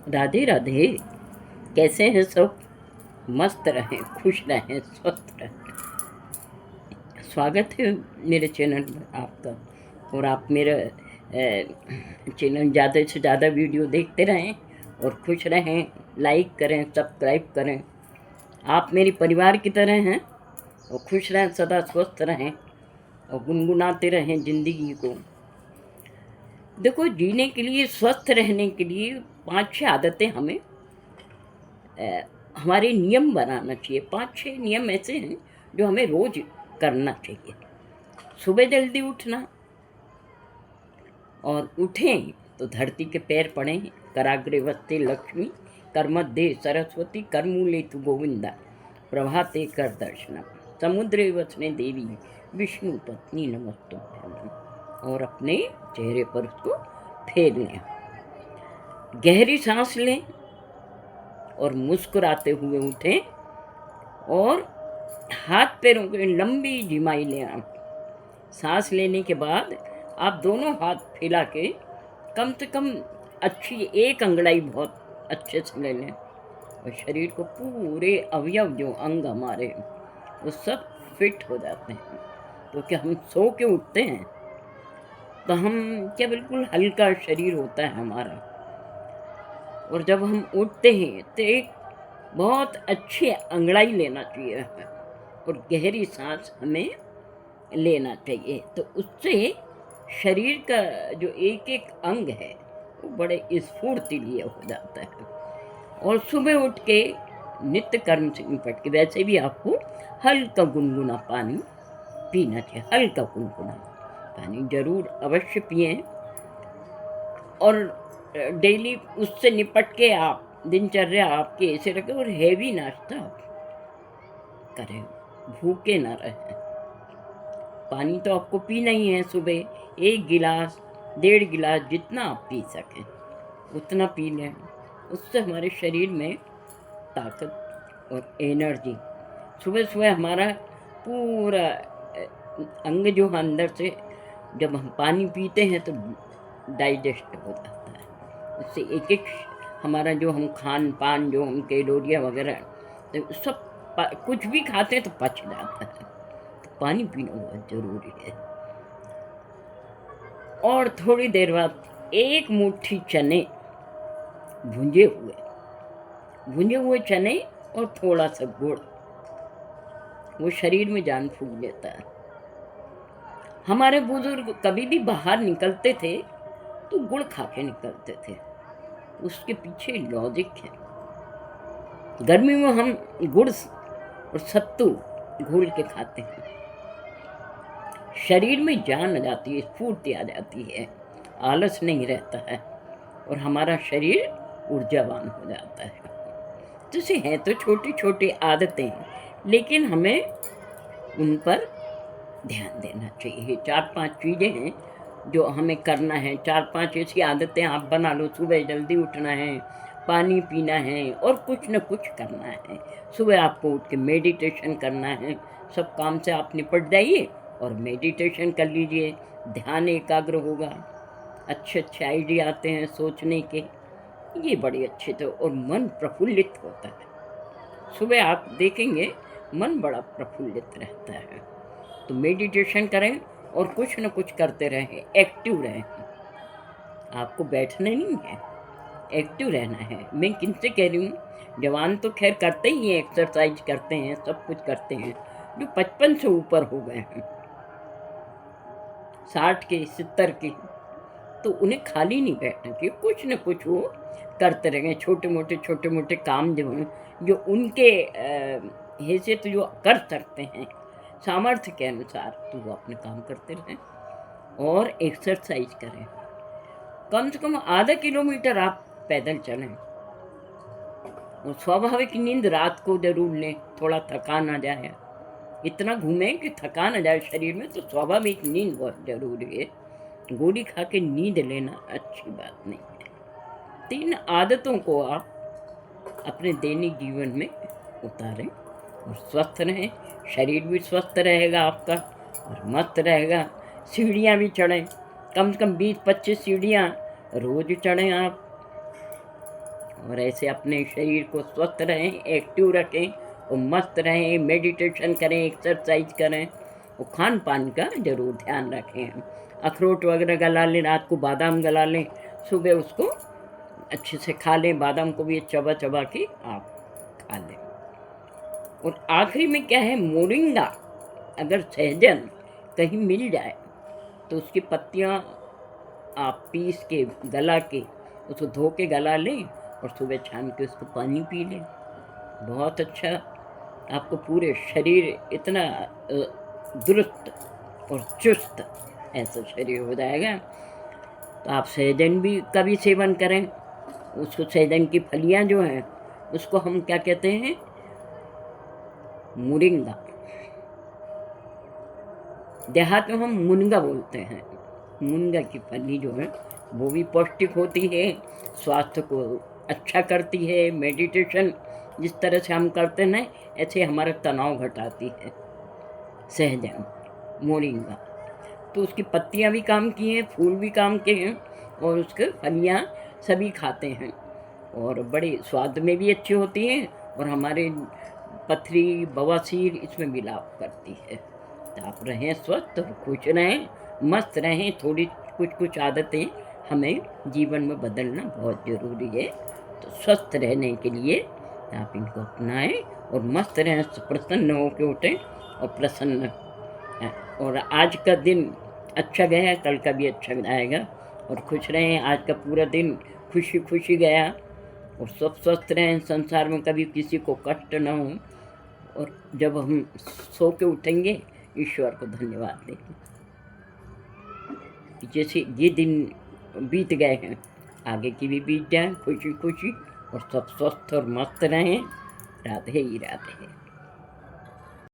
राधे राधे। कैसे हैं सब? मस्त रहें, खुश रहें, स्वस्थ रहें। स्वागत है मेरे चैनल में आपका। और आप मेरा चैनल ज़्यादा से ज़्यादा वीडियो देखते रहें और खुश रहें। लाइक करें, सब्सक्राइब करें। आप मेरे परिवार की तरह हैं और खुश रहें, सदा स्वस्थ रहें और गुनगुनाते रहें ज़िंदगी को। देखो, जीने के लिए, स्वस्थ रहने के लिए 5-6 आदतें हमें हमारे नियम बनाना चाहिए। 5-6 नियम ऐसे हैं जो हमें रोज करना चाहिए। सुबह जल्दी उठना, और उठें तो धरती के पैर पड़ें। कराग्रे वस्ते लक्ष्मी, कर्मध्य सरस्वती, करमूले तु गोविंदा, प्रभाते कर दर्शनम, समुद्रे वसने देवी, विष्णु पत्नी नमस्तुभ्यम। और अपने चेहरे पर उसको फेर लें। गहरी सांस लें और मुस्कुराते हुए उठें और हाथ पैरों की लंबी झिमाई लें। आप सांस लेने के बाद आप दोनों हाथ फैला के कम से कम अच्छी एक अंगड़ाई बहुत अच्छे से ले लें और शरीर को पूरे अवयव जो अंग हमारे वो सब फिट हो जाते हैं। तो क्या हम सो के उठते हैं तो हम क्या बिल्कुल हल्का शरीर होता है हमारा। और जब हम उठते हैं तो एक बहुत अच्छी अंगड़ाई लेना चाहिए और गहरी सांस हमें लेना चाहिए। तो उससे शरीर का जो एक एक अंग है वो बड़े स्फूर्तिलीय हो जाता है। और सुबह उठ के नित्य कर्म से निपट के वैसे भी आपको हल्का गुनगुना पानी पीना चाहिए। हल्का गुनगुना पानी जरूर अवश्य पिएं। और डेली उससे निपट के आप दिनचर्या आपकी ऐसे रखें और हैवी नाश्ता करें, भूखे ना रहें। पानी तो आपको पीना ही है। सुबह 1 गिलास 1.5 गिलास जितना आप पी सकें उतना पी लें। उससे हमारे शरीर में ताकत और एनर्जी, सुबह सुबह हमारा पूरा अंग जो है अंदर से जब हम पानी पीते हैं तो डाइजेस्ट हो जाता है। उससे एक एक हमारा जो हम खान पान जो हम कैलोरियाँ वगैरह तो सब कुछ भी खाते हैं तो पच जाता है। तो पानी पीना बहुत ज़रूरी है। और थोड़ी देर बाद 1 मुट्ठी चने भुंजे हुए चने और थोड़ा सा गुड़, वो शरीर में जान फूंक देता है। हमारे बुजुर्ग कभी भी बाहर निकलते थे तो गुड़ खा के निकलते थे। उसके पीछे लॉजिक है। गर्मी में हम गुड़ और सत्तू घोल के खाते हैं, शरीर में जान आ जाती है, स्फूर्ति आ जाती है, आलस नहीं रहता है और हमारा शरीर ऊर्जावान हो जाता है। जैसे हैं तो छोटी छोटी आदतें, लेकिन हमें उन पर ध्यान देना चाहिए। 4-5 चीज़ें हैं जो हमें करना है। 4-5 ऐसी आदतें आप बना लो। सुबह जल्दी उठना है, पानी पीना है और कुछ न कुछ करना है। सुबह आपको उठ के मेडिटेशन करना है। सब काम से आप निपट जाइए और मेडिटेशन कर लीजिए। ध्यान एकाग्र होगा, अच्छे अच्छे आइडिया आते हैं सोचने के, ये बड़े अच्छे थे और मन प्रफुल्लित होता है। सुबह आप देखेंगे मन बड़ा प्रफुल्लित रहता है। तो मेडिटेशन करें और कुछ न कुछ करते रहें, एक्टिव रहें। आपको बैठना नहीं है, एक्टिव रहना है। मैं किनसे कह रही हूँ, जवान तो खैर करते ही हैं, एक्सरसाइज करते हैं, सब कुछ करते हैं। जो 55 से ऊपर हो गए हैं, 60 के 70 के, तो उन्हें खाली नहीं बैठना चाहिए। कुछ न कुछ वो करते रहेंगे। छोटे मोटे काम जो हैं, जो उनके हैसियत जो कर सकते हैं सामर्थ्य के अनुसार, तो वो अपने काम करते रहें और एक्सरसाइज करें। कम से कम आधा किलोमीटर आप पैदल चलें और स्वाभाविक नींद रात को जरूर लें, थोड़ा थकान आ जाए। इतना घूमें कि थकान आ जाए शरीर में, तो स्वाभाविक नींद बहुत जरूरी है। गोली खा के नींद लेना अच्छी बात नहीं है। 3 आदतों को आप अपने दैनिक जीवन में उतारें और स्वस्थ रहें। शरीर भी स्वस्थ रहेगा आपका और मस्त रहेगा। सीढ़ियाँ भी चढ़ें, कम से कम 20-25 सीढ़ियाँ रोज चढ़ें आप। और ऐसे अपने शरीर को स्वस्थ रहें, एक्टिव रखें और मस्त रहें, मेडिटेशन करें, एक्सरसाइज करें और खान पान का ज़रूर ध्यान रखें। अखरोट वगैरह गला लें, रात को बादाम गला लें, सुबह उसको अच्छे से खा लें, बादाम को भी चबा चबा के आप खा लें। और आखिरी में क्या है, मोरिंगा, अगर सहजन कहीं मिल जाए तो उसकी पत्तियाँ आप पीस के गला के उसको धो के गला लें और सुबह छान के उसको पानी पी लें। बहुत अच्छा, आपको पूरे शरीर इतना दुरुस्त और चुस्त ऐसा शरीर हो जाएगा। तो आप सहजन भी का भी सेवन करें। उसको सहजन की फलियां जो हैं उसको हम क्या कहते हैं, मुरिंगा। देहात में हम मुनगा बोलते हैं। मुनगा की फली जो है वो भी पौष्टिक होती है, स्वास्थ्य को अच्छा करती है। मेडिटेशन जिस तरह से हम करते हैं ऐसे हमारा तनाव घटाती है सहजन, मोरिंगा। तो उसकी पत्तियां भी काम की हैं, फूल भी काम के हैं और उसके फलियां सभी खाते हैं और बड़े स्वाद में भी अच्छी होती हैं और हमारे पथरी, बवासीर इसमें भी लाभ करती है। तो आप रहें स्वस्थ और खुश रहें, मस्त रहें। थोड़ी कुछ आदतें हमें जीवन में बदलना बहुत ज़रूरी है। तो स्वस्थ रहने के लिए आप इनको अपनाएं और मस्त रहें, प्रसन्न होकर उठें और प्रसन्न। और आज का दिन अच्छा गया, कल का भी अच्छा आएगा और खुश रहें। आज का पूरा दिन खुशी खुशी गया और सब स्वस्थ रहें, संसार में कभी किसी को कष्ट न हो। और जब हम सो के उठेंगे ईश्वर को धन्यवाद देंगे। जैसे ये दिन बीत गए हैं, आगे की भी बीत जाए खुशी खुशी और सब स्वस्थ और मस्त रहें। राधे ही राधे।